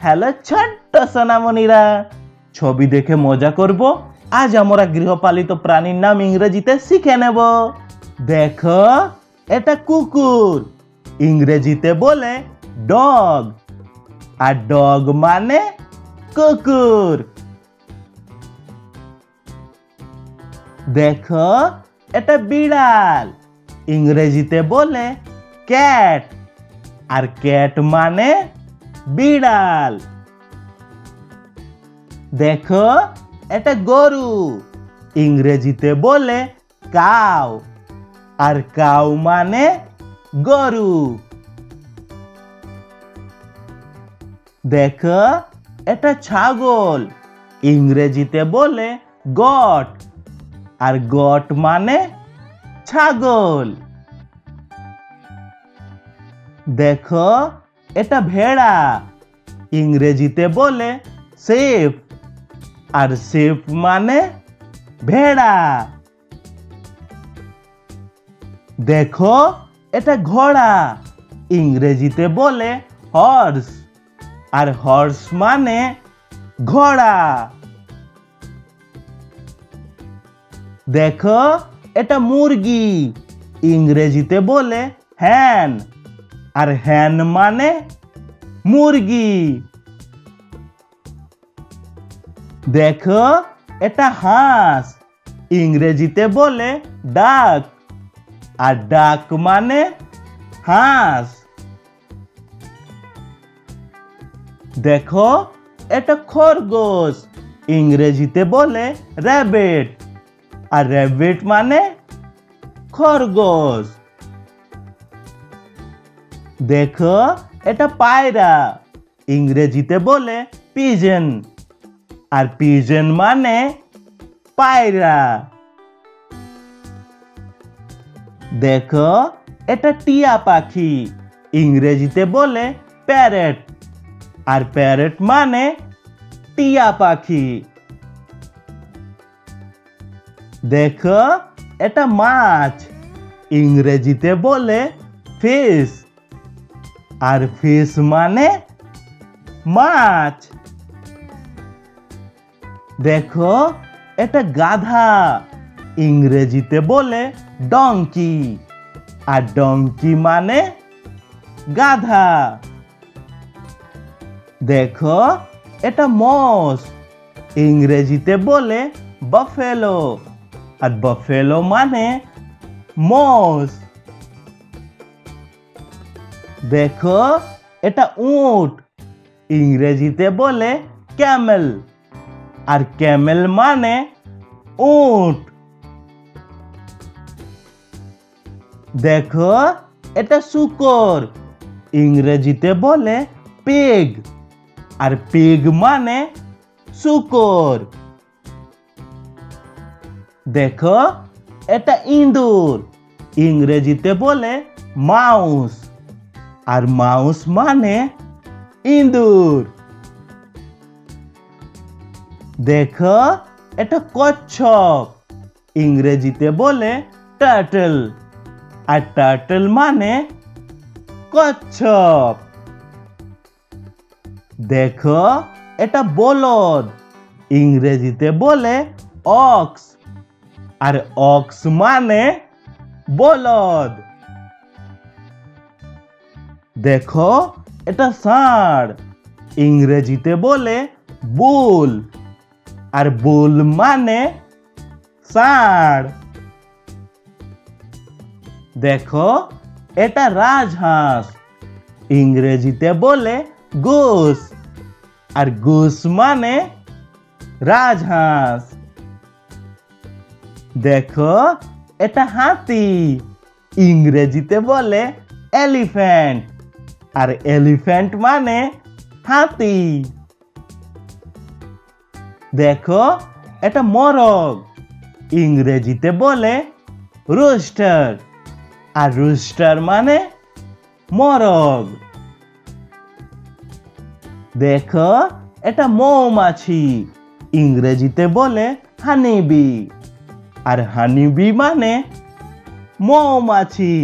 Hello ছোট্ট সোনামণিরা, ছবি দেখে মজা করব। আজ আমরা গৃহপালিত প্রাণীর নাম ইংরেজিতে শিখে নেব। দেখো, এটা কুকুর, ইংরেজিতে বলে ডগ, আর ডগ মানে কুকুর। দেখো, এটা বিড়াল, ইংরেজিতে বলে ক্যাট, আর ক্যাট মানে বিড়াল। দেখো, এটা গরু, ইংরেজিতে বলে কাউ, আর কাউ মানে গরু। দেখো, এটা ছাগল, ইংরেজিতে বলে গট, আর গট মানে ছাগল। দেখো, এটা ভেড়া, ইংরেজিতে বলে শিপ, আর শিপ মানে ভেড়া। দেখো, এটা ঘোড়া, ইংরেজিতে বলে হর্স, আর হর্স মানে ঘোড়া। দেখো, এটা মুরগি, ইংরেজিতে বলে হ্যান, আর হ্যান মানে মুরগি। দেখো, এটা হাঁস, ইংরেজিতে বলে ডাক, আর ডাক মানে হাঁস। দেখো, এটা খরগোশ, ইংরেজিতে বলে র্যাবিট, আর র্যাবিট মানে খরগোশ। দেখো, এটা পায়রা, ইংরেজিতে বলে পিজন, আর পিজন মানে পায়রা। দেখো, এটা টিয়া পাখি, ইংরেজিতে বলে প্যারেট, আর প্যারেট মানে টিয়া পাখি। দেখো, এটা মাছ, ইংরেজিতে বলে ফিশ, আর ফিশ মানে মাছ। দেখো, এটা গাধা, ইংরেজিতে বলে ডঙ্কি, আর ডঙ্কি মানে গাধা। দেখো, এটা মোষ, ইংরেজিতে বলে বাফেলো, আর বাফেলো মানে মোষ। দেখো, এটা উট, ইংরেজিতে বলে ক্যামেল, আর ক্যামেল মানে উট। দেখো, এটা শূকর, ইংরেজিতে বলে পিগ, আর পিগ মানে শূকর। দেখো, এটা ইঁদুর, ইংরেজিতে বলে মাউস, আর মাউস মানে ইঁদুর। দেখো, এটা কচ্ছপ, ইংরেজিতে বলে টার্টল, আর টার্টল মানে কচ্ছপ। দেখো, এটা বলদ, ইংরেজিতে বলে অক্স, আর অক্স মানে বলদ। দেখো, এটা ষাঁড়, ইংরেজিতে বলে বুল, আর বুল মানে ষাঁড়। দেখো, এটা রাজহাঁস, ইংরেজিতে বলে গুস, আর গুস মানে রাজহাঁস। দেখো, এটা হাতি, ইংরেজিতে বলে এলিফ্যান্ট, আর এলিফ্যান্ট মানে হাতি। দেখো, এটা মোরগ, ইংরেজিতে বলে রুস্টার, আর রুস্টার মানে মোরগ। দেখো, এটা মৌমাছি, ইংরেজিতে বলে হানিবি, আর হানিবি মানে মৌমাছি।